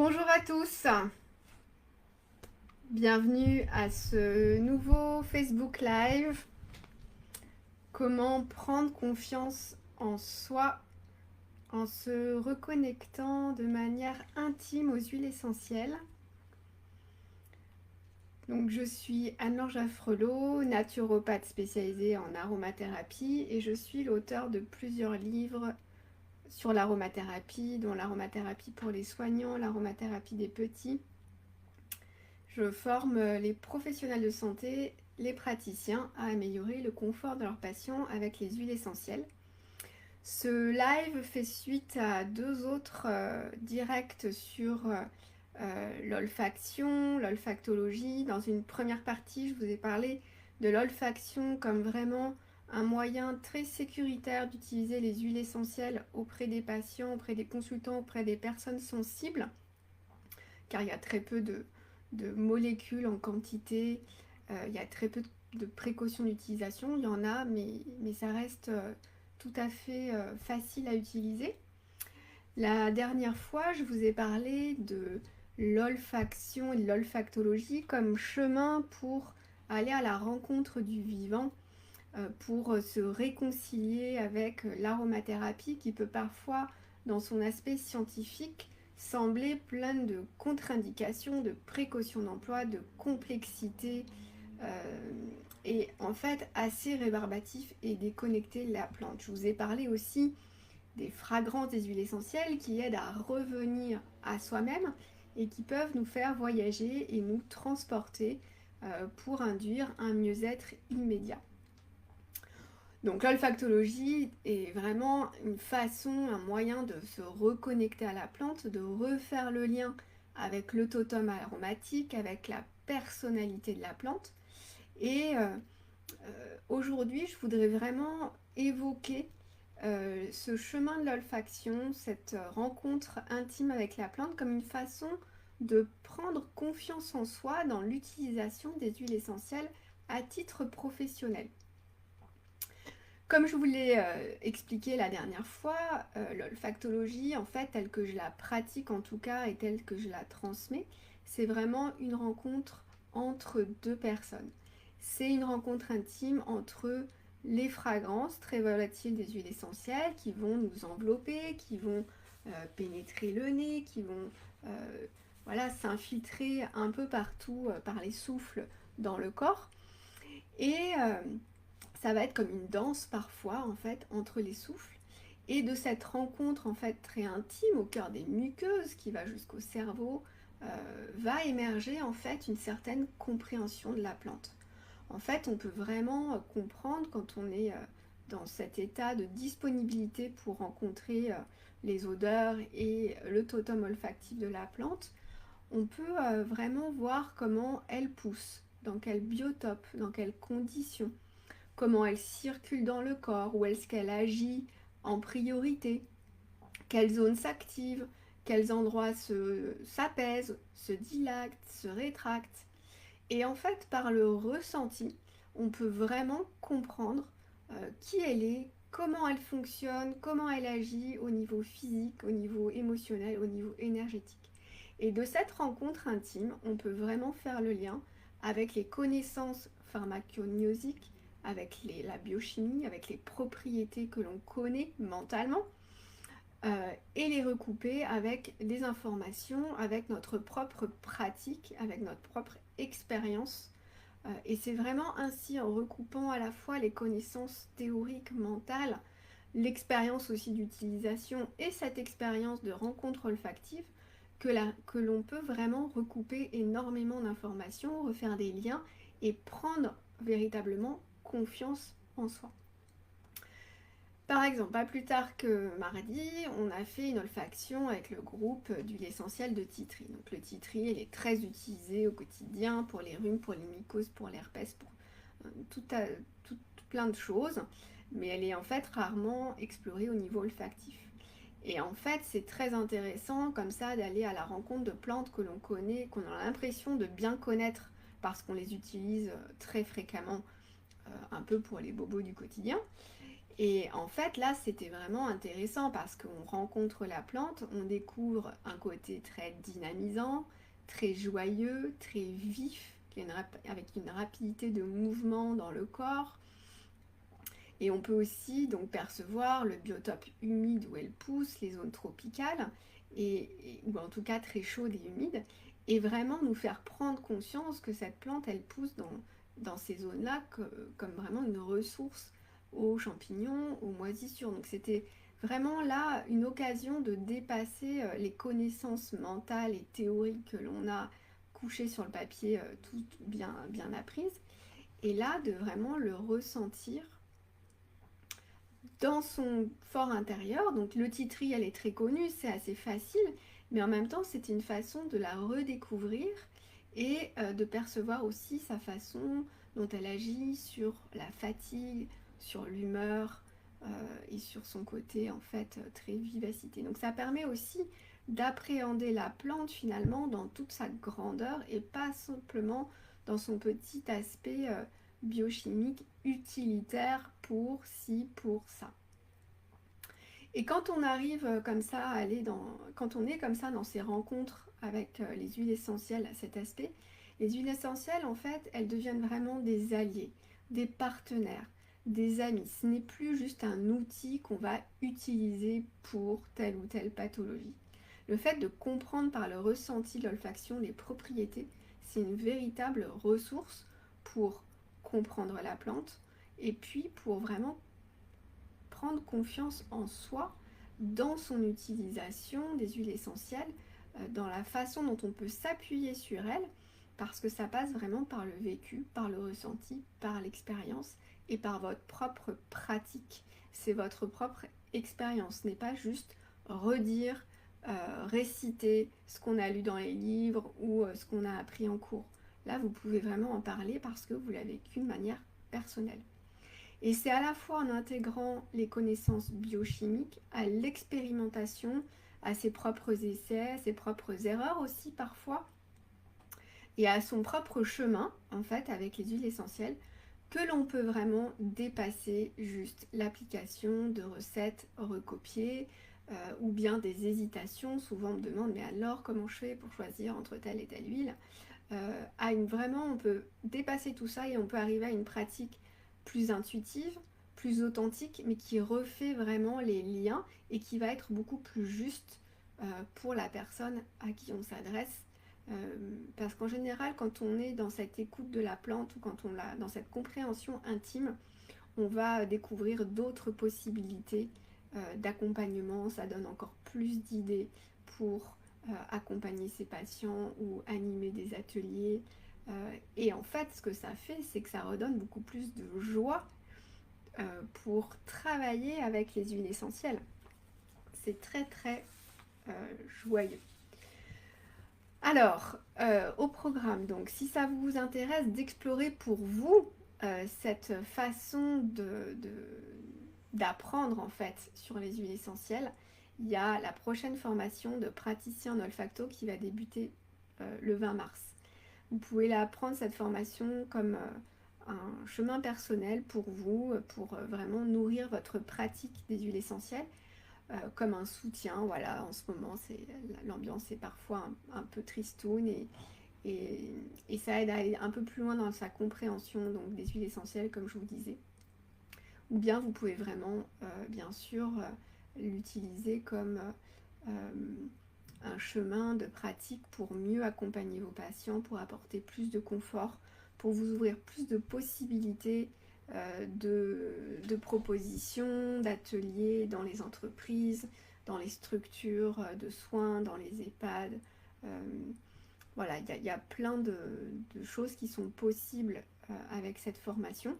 Bonjour à tous, bienvenue à ce nouveau Facebook Live. Comment prendre confiance en soi en se reconnectant de manière intime aux huiles essentielles. Donc je suis Anne-Laure Jaffrelot, naturopathe spécialisée en aromathérapie et je suis l'auteur de plusieurs livres sur l'aromathérapie, dont l'aromathérapie pour les soignants, l'aromathérapie des petits. Je forme les professionnels de santé, les praticiens à améliorer le confort de leurs patients avec les huiles essentielles. Ce live fait suite à deux autres directs sur l'olfaction, l'olfactologie. Dans une première partie, je vous ai parlé de l'olfaction comme vraiment un moyen très sécuritaire d'utiliser les huiles essentielles auprès des patients, auprès des consultants, auprès des personnes sensibles, car il y a très peu de molécules en quantité, il y a très peu de précautions d'utilisation, il y en a, mais ça reste tout à fait facile à utiliser. La dernière fois, je vous ai parlé de l'olfaction et de l'olfactologie comme chemin pour aller à la rencontre du vivant, pour se réconcilier avec l'aromathérapie qui peut parfois, dans son aspect scientifique, sembler pleine de contre-indications, de précautions d'emploi, de complexité, et en fait assez rébarbatif et déconnecté de la plante. Je vous ai parlé aussi des fragrances des huiles essentielles qui aident à revenir à soi-même et qui peuvent nous faire voyager et nous transporter pour induire un mieux-être immédiat. Donc l'olfactologie est vraiment une façon, un moyen de se reconnecter à la plante, de refaire le lien avec le totem aromatique, avec la personnalité de la plante. Et aujourd'hui, je voudrais vraiment évoquer ce chemin de l'olfaction, cette rencontre intime avec la plante comme une façon de prendre confiance en soi dans l'utilisation des huiles essentielles à titre professionnel. Comme je vous l'ai expliqué la dernière fois, l'olfactologie, en fait, telle que je la pratique en tout cas et telle que je la transmets, c'est vraiment une rencontre entre deux personnes. C'est une rencontre intime entre les fragrances très volatiles des huiles essentielles qui vont nous envelopper, qui vont pénétrer le nez, qui vont voilà, s'infiltrer un peu partout par les souffles dans le corps. Et ça va être comme une danse parfois en fait entre les souffles. Et de cette rencontre en fait très intime au cœur des muqueuses qui va jusqu'au cerveau, va émerger en fait une certaine compréhension de la plante. En fait, on peut vraiment comprendre quand on est dans cet état de disponibilité pour rencontrer les odeurs et le totem olfactif de la plante. On peut vraiment voir comment elle pousse, dans quel biotope, dans quelles conditions, comment elle circule dans le corps, où est-ce qu'elle agit en priorité, quelles zones s'activent, quels endroits s'apaisent, se dilatent, se rétractent. Et en fait, par le ressenti, on peut vraiment comprendre qui elle est, comment elle fonctionne, comment elle agit au niveau physique, au niveau émotionnel, au niveau énergétique. Et de cette rencontre intime, on peut vraiment faire le lien avec les connaissances pharmacognostique, avec la biochimie, avec les propriétés que l'on connaît mentalement, et les recouper avec des informations, avec notre propre pratique, avec notre propre expérience. Et c'est vraiment ainsi, en recoupant à la fois les connaissances théoriques, mentales, l'expérience aussi d'utilisation et cette expérience de rencontre olfactive, que l'on peut vraiment recouper énormément d'informations, refaire des liens et prendre véritablement confiance en soi. Par exemple, pas plus tard que mardi, on a fait une olfaction avec le groupe d'huile essentielle de titri. Donc le titri, il est très utilisé au quotidien pour les rhumes, pour les mycoses, pour l'herpès, pour tout, tout plein de choses, mais elle est en fait rarement explorée au niveau olfactif. Et en fait, c'est très intéressant comme ça d'aller à la rencontre de plantes que l'on connaît, qu'on a l'impression de bien connaître parce qu'on les utilise très fréquemment, un peu pour les bobos du quotidien. Et en fait, là, c'était vraiment intéressant parce qu'on rencontre la plante, on découvre un côté très dynamisant, très joyeux, très vif, avec une rapidité de mouvement dans le corps. Et on peut aussi donc percevoir le biotope humide où elle pousse, les zones tropicales, ou en tout cas très chaudes et humides, et vraiment nous faire prendre conscience que cette plante, elle pousse dans ces zones-là comme vraiment une ressource aux champignons, aux moisissures. Donc c'était vraiment là une occasion de dépasser les connaissances mentales et théoriques que l'on a couchées sur le papier, toutes bien apprises, et là de vraiment le ressentir dans son fort intérieur. Donc le titri, elle est très connue, c'est assez facile, mais en même temps, c'est une façon de la redécouvrir et de percevoir aussi sa façon dont elle agit sur la fatigue, sur l'humeur et sur son côté en fait très vivacité. Donc ça permet aussi d'appréhender la plante finalement dans toute sa grandeur et pas simplement dans son petit aspect biochimique utilitaire pour ci, pour ça. Et quand on arrive comme ça à quand on est comme ça dans ces rencontres avec les huiles essentielles à cet aspect, les huiles essentielles en fait, elles deviennent vraiment des alliés, des partenaires, des amis. Ce n'est plus juste un outil qu'on va utiliser pour telle ou telle pathologie. Le fait de comprendre par le ressenti, l'olfaction, les propriétés, c'est une véritable ressource pour comprendre la plante et puis pour vraiment prendre confiance en soi dans son utilisation des huiles essentielles, dans la façon dont on peut s'appuyer sur elles, parce que ça passe vraiment par le vécu, par le ressenti, par l'expérience et par votre propre pratique. C'est votre propre expérience, ce n'est pas juste redire, réciter ce qu'on a lu dans les livres ou ce qu'on a appris en cours. Là, vous pouvez vraiment en parler parce que vous l'avez vécu de manière personnelle. Et c'est à la fois en intégrant les connaissances biochimiques à l'expérimentation, à ses propres essais, ses propres erreurs aussi parfois, et à son propre chemin, en fait, avec les huiles essentielles, que l'on peut vraiment dépasser juste l'application de recettes recopiées, ou bien des hésitations. Souvent on me demande, mais alors comment je fais pour choisir entre telle et telle huile? Vraiment, on peut dépasser tout ça et on peut arriver à une pratique plus intuitive, plus authentique, mais qui refait vraiment les liens et qui va être beaucoup plus juste pour la personne à qui on s'adresse. Parce qu'en général, quand on est dans cette écoute de la plante ou quand on l'a dans cette compréhension intime, on va découvrir d'autres possibilités d'accompagnement. Ça donne encore plus d'idées pour accompagner ses patients ou animer des ateliers. Et en fait, ce que ça fait, c'est que ça redonne beaucoup plus de joie pour travailler avec les huiles essentielles. C'est très très joyeux. Alors, au programme, donc, si ça vous intéresse d'explorer pour vous cette façon d'apprendre en fait sur les huiles essentielles, il y a la prochaine formation de praticien en olfacto qui va débuter le 20 mars. Vous pouvez la prendre cette formation comme un chemin personnel pour vous, pour vraiment nourrir votre pratique des huiles essentielles, comme un soutien. Voilà, en ce moment, l'ambiance est parfois un peu tristoune et ça aide à aller un peu plus loin dans sa compréhension donc, des huiles essentielles, comme je vous disais. Ou bien vous pouvez vraiment, bien sûr, l'utiliser comme un chemin de pratique pour mieux accompagner vos patients, pour apporter plus de confort, pour vous ouvrir plus de possibilités de propositions, d'ateliers dans les entreprises, dans les structures de soins, dans les EHPAD. Voilà, il y a plein de choses qui sont possibles avec cette formation.